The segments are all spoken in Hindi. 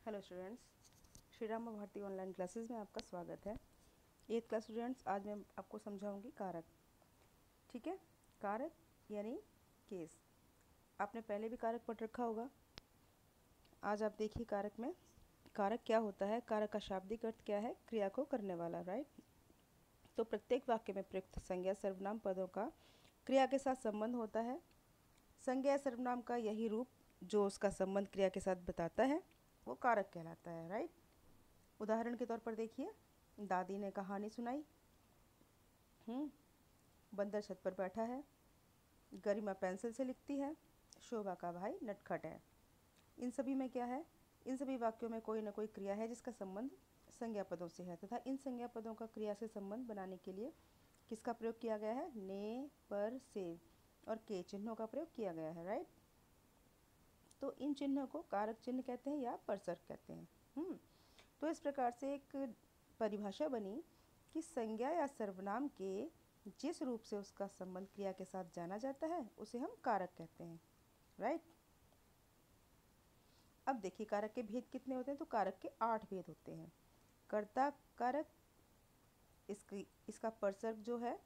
Hello students, Shri Ram Bharati online classes में आपका स्वागत है। 8th क्लास स्टूडेंट्स, आज मैं आपको समझाऊंगी कारक। ठीक है, कारक यानी केस। आपने पहले भी कारक पढ़ रखा होगा। आज आप देखिए कारक में कारक क्या होता है। कारक का शाब्दिक अर्थ क्या है? क्रिया को करने वाला, राइट। तो प्रत्येक वाक्य में प्रयुक्त संज्ञा सर्वनाम पदों का क्रिया के साथ संबंध होता है। संज्ञा या सर्वनाम का यही रूप जो उसका संबंध क्रिया के साथ बताता है वो कारक कहलाता है, राइट। उदाहरण के तौर पर देखिए, दादी ने कहानी सुनाई। बंदर छत पर बैठा है। गरिमा पेंसिल से लिखती है। शोभा का भाई नटखट है। इन सभी में क्या है? इन सभी वाक्यों में कोई न कोई क्रिया है जिसका संबंध संज्ञा पदों से है, तथा इन संज्ञा पदों का क्रिया से संबंध बनाने के लिए किसका प्रयोग किया गया है? ने, पर, से और के चिन्हों का प्रयोग किया गया है, राइट। तो इन चिन्हों को कारक चिन्ह कहते हैं या परसर्ग कहते हैं। तो इस प्रकार से एक परिभाषा बनी कि संज्ञा या सर्वनाम के जिस रूप से उसका संबंध क्रिया के साथ जाना जाता है उसे हम कारक कहते हैं, राइट। अब देखिए कारक के भेद कितने होते हैं। तो कारक के 8 भेद होते हैं। कर्ता कारक, इसका परसर्ग जो है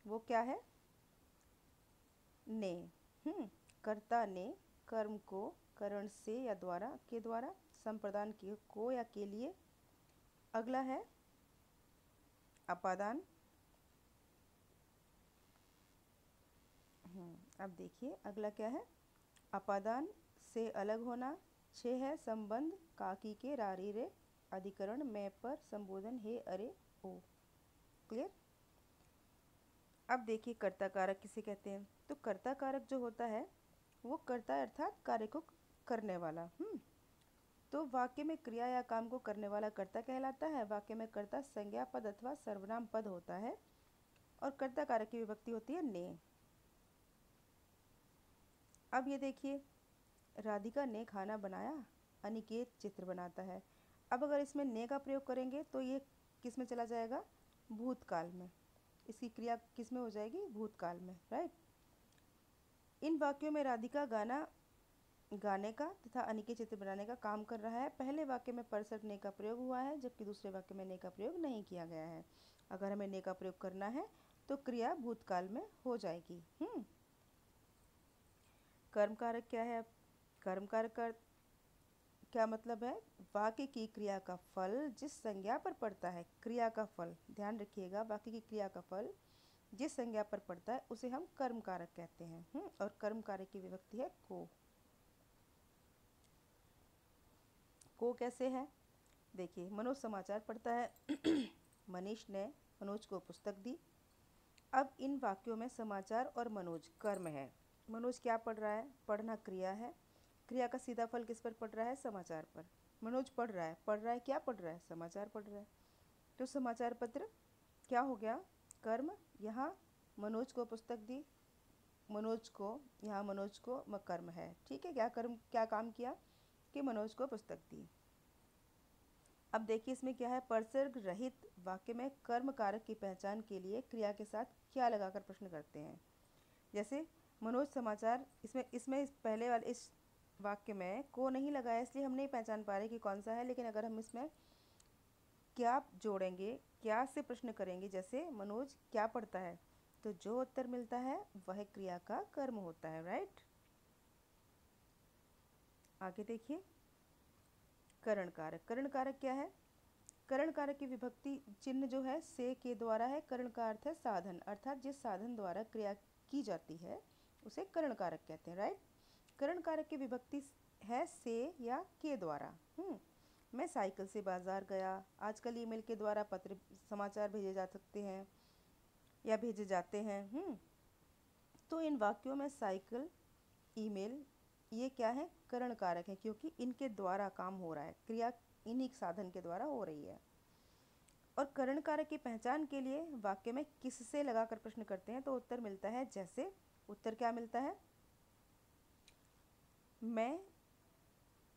वो क्या है? ने। कर्ता ने कर्म को करण से या द्वारा के द्वारा संप्रदान के को या के लिए। अगला है अपादान। अब देखिए अगला क्या है? अपादान से अलग होना। 6 है संबंध काकी के रारी रे अधिकरण मैं पर संबोधन हे अरे ओ। क्लियर। अब देखिए कर्ता कारक किसे कहते हैं। तो कर्ता कारक जो होता है वो कर्ता अर्थात कार्य को करने वाला। तो वाक्य में क्रिया या काम को करने वाला कर्ता कहलाता है। वाक्य में कर्ता संज्ञा पद अथवा सर्वनाम पद होता है और कर्ता कारक की विभक्ति होती है ने। अब ये देखिए, राधिका ने खाना बनाया, अनिकेत चित्र बनाता है। अब अगर इसमें ने का प्रयोग करेंगे तो ये किस में चला जाएगा? भूतकाल में। इसकी क्रिया किस में हो जाएगी? भूतकाल में, राइट। इन वाक्यों में राधिका गाने का तथा अनिकेत चित्र बनाने का काम कर रहा है। पहले वाक्य में परसर्ग ने का प्रयोग हुआ है जबकि दूसरे वाक्य में ने का प्रयोग नहीं किया गया है। अगर हमें ने का प्रयोग करना है तो क्रिया भूतकाल में हो जाएगी। कर्म कारक क्या है? कर्म कारक का क्या मतलब है? वाक्य की क्रिया का फल जिस संज्ञा पर पड़ता है, क्रिया का फल, ध्यान रखिएगा, वाक्य की क्रिया का फल जिस संज्ञा पर पड़ता है उसे हम कर्म कारक कहते हैं। और कर्म कारक की विभक्ति है को। को कैसे है? देखिए, मनोज समाचार पढ़ता है। मनीष ने मनोज को पुस्तक दी। अब इन वाक्यों में समाचार और मनोज कर्म है। मनोज क्या पढ़ रहा है? पढ़ना क्रिया है। क्रिया का सीधा फल किस पर पड़ रहा है? समाचार पर। मनोज पढ़ रहा है क्या पढ़ रहा है? समाचार पढ़ रहा है। तो समाचार पत्र क्या हो गया? कर्म। यहाँ मनोज को पुस्तक दी, मनोज को कर्म है। ठीक है, क्या काम किया कि मनोज को पुस्तक दी। अब देखिए इसमें क्या है? परसर्ग रहित वाक्य में कर्म कारक की पहचान के लिए क्रिया के साथ क्या लगाकर प्रश्न करते हैं। जैसे मनोज समाचार, इसमें पहले वाले इस वाक्य में को नहीं लगाया इसलिए हम नहीं पहचान पा रहे कि कौन सा है। लेकिन अगर हम इसमें क्या जोड़ेंगे, क्या से प्रश्न करेंगे, जैसे मनोज क्या पढ़ता है, तो जो उत्तर मिलता है वह क्रिया का कर्म होता है, राइट। आगे देखिए, करण कारक। करण कारक क्या है? करण कारक की विभक्ति चिन्ह जो है से के द्वारा है। करण का अर्थ है साधन, अर्थात जिस साधन द्वारा क्रिया की जाती है उसे करण कारक कहते हैं, राइट। करण कारक की विभक्ति है से या के द्वारा। मैं साइकिल से बाजार गया। आजकल ईमेल के द्वारा पत्र समाचार भेजे जा सकते हैं या भेजे जाते हैं। तो इन वाक्यों में साइकिल, ईमेल, ये क्या है? करण कारक है, क्योंकि इनके द्वारा काम हो रहा है, क्रिया इन्हीं साधन के द्वारा हो रही है। और करण कारक की पहचान के लिए वाक्य में किससे लगाकर प्रश्न करते हैं तो उत्तर मिलता है जैसे। उत्तर क्या मिलता है? मैं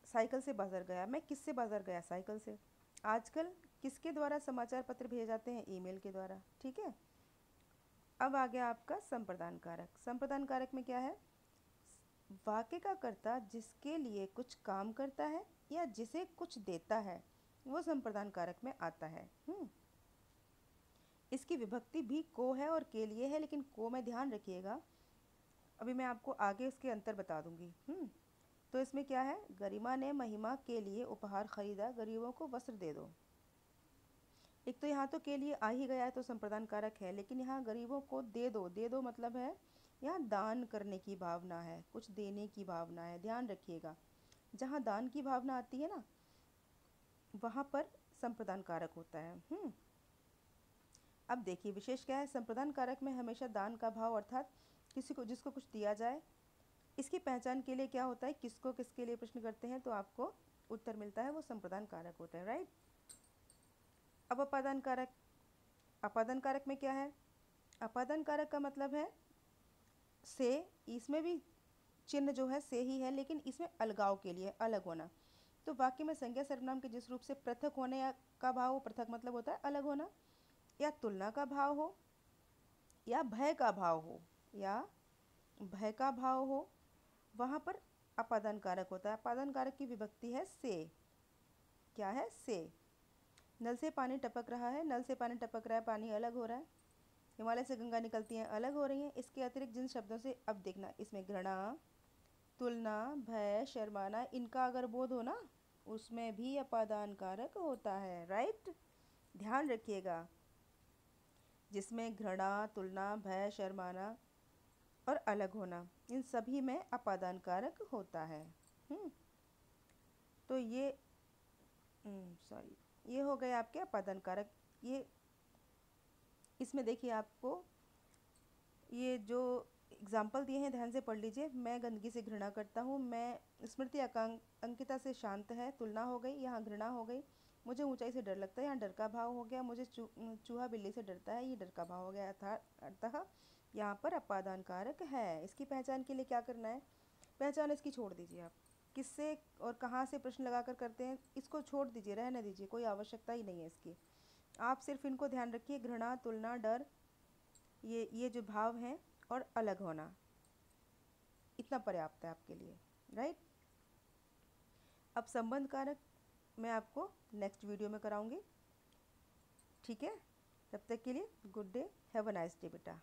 साइकिल से बाजार गया। मैं किससे बाजार गया? साइकिल से। आजकल किसके द्वारा समाचार पत्र भेजे जाते हैं? ईमेल के द्वारा। ठीक है। अब आ गया आपका संप्रदान कारक। संप्रदान कारक में क्या है? वाक्य का कर्ता जिसके लिए कुछ काम करता है या जिसे कुछ देता है वो संप्रदान कारक में आता है। इसकी विभक्ति भी को है और के लिए है, लेकिन को में ध्यान रखिएगा, अभी मैं आपको आगे इसके अंतर बता दूंगी। तो इसमें क्या है, गरिमा ने महिमा के लिए उपहार खरीदा, गरीबों को वस्त्र दे दो। एक तो यहाँ तो के लिए आ ही गया है तो संप्रदान कारक है, लेकिन यहाँ गरीबों को दे दो, दे दो मतलब है यहाँ दान करने की भावना है, कुछ देने की भावना है। ध्यान रखिएगा, जहाँ दान की भावना आती है ना वहाँ पर संप्रदान कारक होता है। अब देखिए विशेष क्या है, संप्रदान कारक में हमेशा दान का भाव अर्थात किसी को जिसको कुछ दिया जाए, इसकी पहचान के लिए क्या होता है, किसको किसके लिए प्रश्न करते हैं तो आपको उत्तर मिलता है, वो संप्रदान कारक होता है। राइट। अब अपादान कारक, अपादान कारक में क्या है, अपादान कारक का मतलब है से, इसमें भी चिन्ह जो है से ही है, लेकिन इसमें अलगाव के लिए, अलग होना। तो वाक्य में संज्ञा सर्वनाम के जिस रूप से पृथक होने का भाव हो, पृथक मतलब होता है अलग होना, या तुलना का भाव हो, या भय का भाव हो, या भय का भाव हो, वहाँ पर अपादान कारक होता है। अपादान कारक की विभक्ति है से। क्या है, से। नल से पानी टपक रहा है, नल से पानी टपक रहा है, पानी अलग हो रहा है। हिमालय से गंगा निकलती हैं, अलग हो रही हैं। इसके अतिरिक्त जिन शब्दों से, अब देखना इसमें घृणा, तुलना, भय, शर्माना, इनका अगर बोध हो ना उसमें भी अपादान कारक होता है। राइट, ध्यान रखिएगा, जिसमें घृणा, तुलना, भय, शर्माना और अलग होना, इन सभी में अपादान कारक होता है। तो ये सॉरी, ये हो गए आपके अपादान कारक। ये इसमें देखिए आपको ये जो एग्जाम्पल दिए हैं ध्यान से पढ़ लीजिए। मैं गंदगी से घृणा करता हूँ, मैं स्मृति अंकिता से शांत है, तुलना हो गई, यहाँ घृणा हो गई। मुझे ऊंचाई से डर लगता है, यहाँ डर का भाव हो गया। मुझे चूहा बिल्ली से डरता है, ये डर का भाव हो गया। अतः यहाँ पर अपादान कारक है। इसकी पहचान के लिए क्या करना है, पहचान इसकी छोड़ दीजिए आप, किससे और कहाँ से प्रश्न लगाकर करते हैं इसको छोड़ दीजिए, रहने दीजिए, कोई आवश्यकता ही नहीं है इसकी। आप सिर्फ इनको ध्यान रखिए, घृणा, तुलना, डर, ये जो भाव हैं और अलग होना, इतना पर्याप्त है आपके लिए। राइट। अब संबंध कारक मैं आपको नेक्स्ट वीडियो में कराऊंगी। ठीक है, तब तक के लिए good day, have a nice day बेटा।